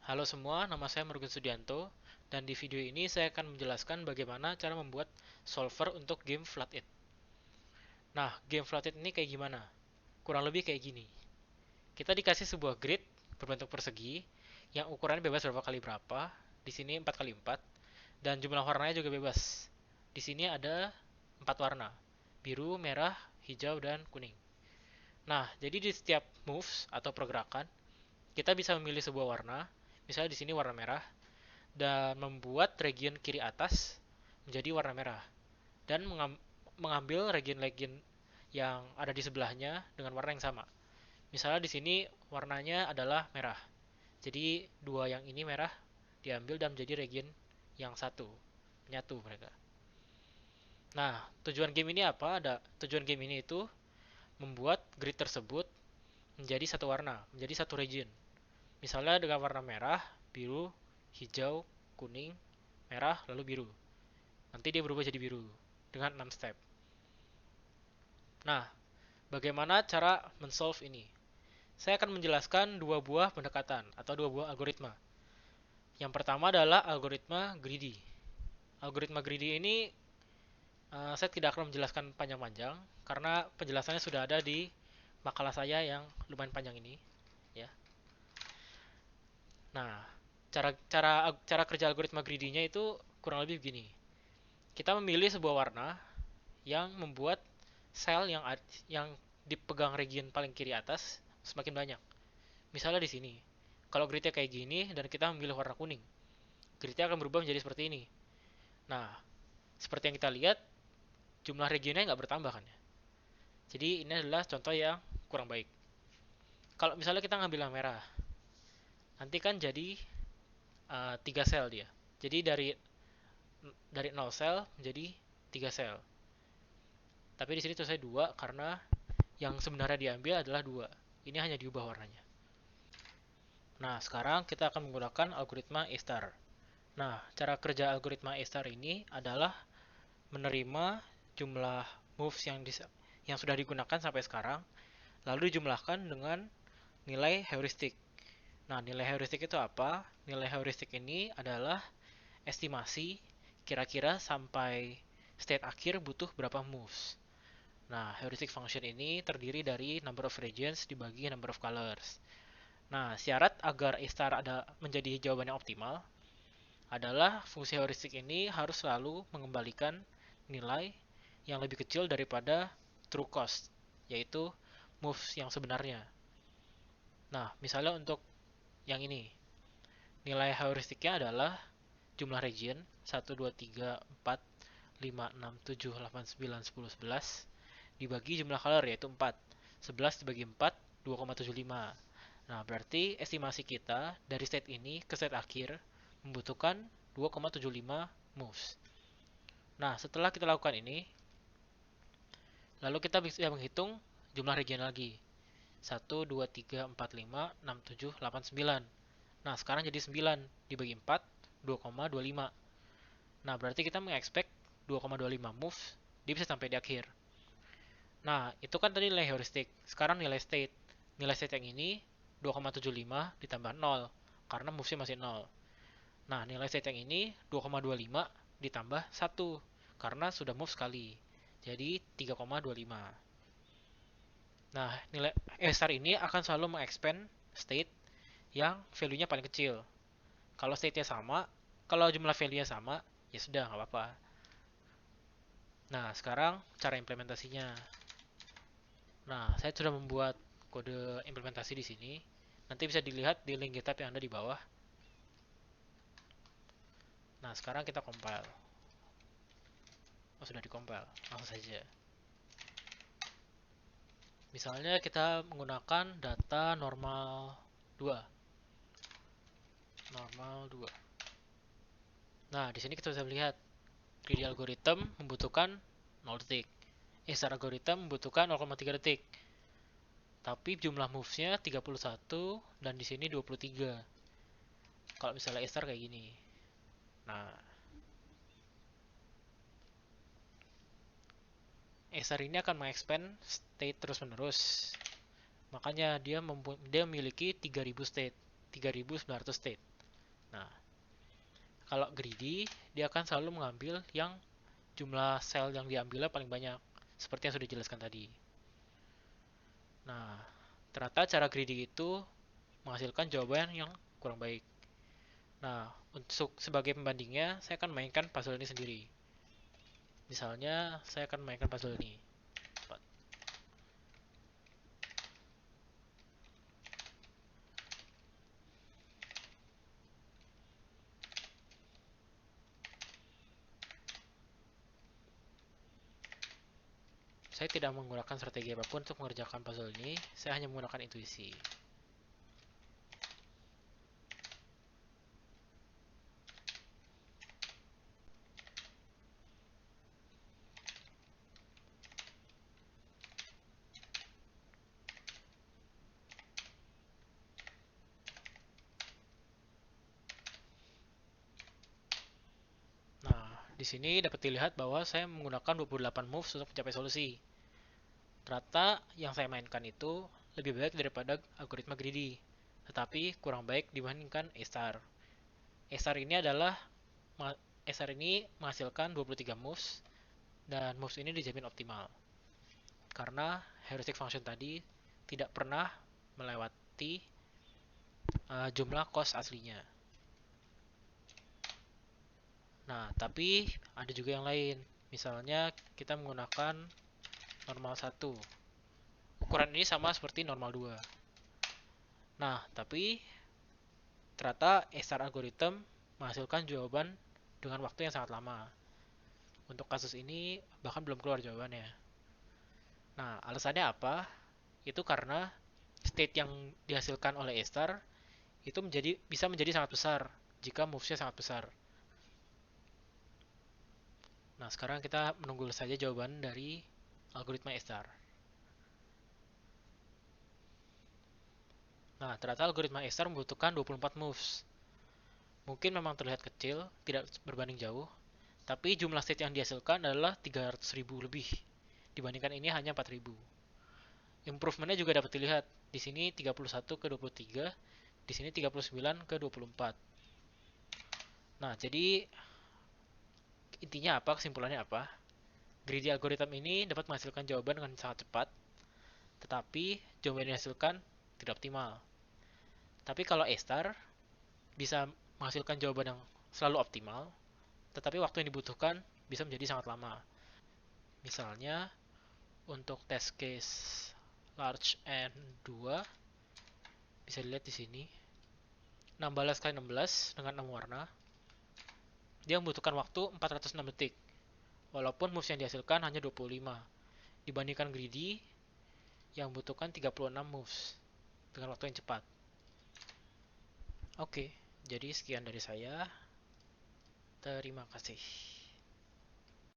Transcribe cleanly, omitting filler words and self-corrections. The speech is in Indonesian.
Halo semua, nama saya Murugun Sudianto, dan di video ini saya akan menjelaskan bagaimana cara membuat solver untuk game Flat8. Nah, game Flat8 ini kayak gimana? Kurang lebih kayak gini. Kita dikasih sebuah grid berbentuk persegi yang ukurannya bebas berapa kali berapa. Di sini 4 kali 4 dan jumlah warnanya juga bebas. Di sini ada 4 warna: biru, merah, hijau, dan kuning. Nah, jadi di setiap moves atau pergerakan, kita bisa memilih sebuah warna. Misalnya di sini warna merah, dan membuat region kiri atas menjadi warna merah dan mengambil region-region yang ada di sebelahnya dengan warna yang sama. Misalnya di sini warnanya adalah merah. Jadi dua yang ini merah diambil dan menjadi region yang satu. Menyatu mereka. Nah, tujuan game ini apa? Tujuan game ini itu membuat grid tersebut menjadi satu warna, menjadi satu region. Misalnya dengan warna merah, biru, hijau, kuning, merah, lalu biru. Nanti dia berubah jadi biru dengan 6 step. Nah, bagaimana cara men-solve ini? Saya akan menjelaskan dua buah pendekatan atau dua buah algoritma. Yang pertama adalah algoritma greedy. Algoritma greedy ini saya tidak akan menjelaskan panjang-panjang karena penjelasannya sudah ada di makalah saya yang lumayan panjang ini, ya. Nah, cara cara cara kerja algoritma greedy-nya itu kurang lebih begini. Kita memilih sebuah warna yang membuat sel yang dipegang region paling kiri atas semakin banyak. Misalnya di sini, kalau gridnya kayak gini dan kita memilih warna kuning, gridnya akan berubah menjadi seperti ini. Nah, seperti yang kita lihat, jumlah regionnya nggak bertambah kan ya. Jadi ini adalah contoh yang kurang baik. Kalau misalnya kita ngambil yang merah, nanti kan jadi 3 sel dia. Jadi dari 0 sel menjadi 3 sel. Tapi di sini tulisannya 2 karena yang sebenarnya diambil adalah 2. Ini hanya diubah warnanya. Nah, sekarang kita akan menggunakan algoritma A-star. Nah, cara kerja algoritma A-star ini adalah menerima jumlah moves yang sudah digunakan sampai sekarang, lalu dijumlahkan dengan nilai heuristik. Nah, nilai heuristik itu apa? Nilai heuristik ini adalah estimasi kira-kira sampai state akhir butuh berapa moves. Nah, heuristic function ini terdiri dari number of regions dibagi number of colors. Nah, syarat agar A-star menjadi jawaban yang optimal adalah fungsi heuristik ini harus selalu mengembalikan nilai yang lebih kecil daripada true cost, yaitu moves yang sebenarnya. Nah, misalnya untuk yang ini, nilai heuristiknya adalah jumlah region 1, 2, 3, 4, 5, 6, 7, 8, 9, 10, 11 dibagi jumlah color yaitu 4. 11 dibagi 4, 2,75. Nah, berarti estimasi kita dari state ini ke state akhir membutuhkan 2,75 moves. Nah, setelah kita lakukan ini, lalu kita bisa menghitung jumlah region lagi. 1, 2, 3, 4, 5, 6, 7, 8, 9. Nah, sekarang jadi 9 dibagi 4, 2,25. Nah, berarti kita mengexpect 2,25 moves dia bisa sampai di akhir. Nah, itu kan tadi nilai heuristik. Sekarang nilai state. Nilai state yang ini 2,75 ditambah 0 karena movesnya masih 0. Nah, nilai state yang ini 2,25 ditambah 1 karena sudah move sekali. Jadi 3,25. Nah, nilai star ini akan selalu mengexpand state yang value-nya paling kecil. Kalau state-nya sama, kalau jumlah value-nya sama, ya sudah nggak apa-apa. Nah, sekarang cara implementasinya. Nah, saya sudah membuat kode implementasi di sini. Nanti bisa dilihat di link GitHub yang ada di bawah. Nah, sekarang kita compile. Oh, sudah di-compile. Langsung saja. Misalnya kita menggunakan data normal 2. Normal 2. Nah, di sini kita bisa melihat greedy algorithm membutuhkan 0 detik. A-star algorithm membutuhkan 0,3 detik. Tapi jumlah moves-nya 31 dan di sini 23. Kalau misalnya A-star kayak gini. Nah, A-star ini akan mengexpand state terus-menerus. Makanya dia memiliki 3000 state, 3900 state. Nah, kalau greedy, dia akan selalu mengambil yang jumlah sel yang diambilnya paling banyak, seperti yang sudah dijelaskan tadi. Nah, ternyata cara greedy itu menghasilkan jawaban yang kurang baik. Nah, untuk sebagai pembandingnya, saya akan mainkan puzzle ini sendiri. Misalnya, saya akan mainkan puzzle ini. Saya tidak menggunakan strategi apapun untuk mengerjakan puzzle ini, saya hanya menggunakan intuisi. Nah, di sini dapat dilihat bahwa saya menggunakan 28 moves untuk mencapai solusi. Ternyata yang saya mainkan itu lebih baik daripada algoritma greedy, tetapi kurang baik dibandingkan A-Star. A-Star ini adalah A-Star ini menghasilkan 23 moves dan moves ini dijamin optimal. Karena heuristic function tadi tidak pernah melewati jumlah cost aslinya. Nah, tapi ada juga yang lain. Misalnya kita menggunakan normal 1. Ukuran ini sama seperti normal 2. Nah, tapi ternyata A-Star algorithm menghasilkan jawaban dengan waktu yang sangat lama. Untuk kasus ini bahkan belum keluar jawabannya. Nah, alasannya apa? Itu karena state yang dihasilkan oleh A-Star itu bisa menjadi sangat besar jika movesnya sangat besar. Nah, sekarang kita menunggu saja jawaban dari algoritma A-Star. Nah, ternyata algoritma A-Star membutuhkan 24 moves. Mungkin memang terlihat kecil, tidak berbanding jauh, tapi jumlah state yang dihasilkan adalah 300.000 lebih. Dibandingkan ini hanya 4.000. Improvementnya juga dapat dilihat. Di sini 31 ke 23, di sini 39 ke 24. Nah, jadi intinya apa, kesimpulannya apa? Greedy algorithm ini dapat menghasilkan jawaban dengan sangat cepat, tetapi jawaban yang dihasilkan tidak optimal. Tapi kalau A-Star bisa menghasilkan jawaban yang selalu optimal, tetapi waktu yang dibutuhkan bisa menjadi sangat lama. Misalnya, untuk test case large N2 bisa dilihat di sini. 16 kali 16 dengan 6 warna. Dia membutuhkan waktu 406 detik. Walaupun moves yang dihasilkan hanya 25. Dibandingkan greedy yang membutuhkan 36 moves dengan waktu yang cepat. Oke, jadi sekian dari saya. Terima kasih.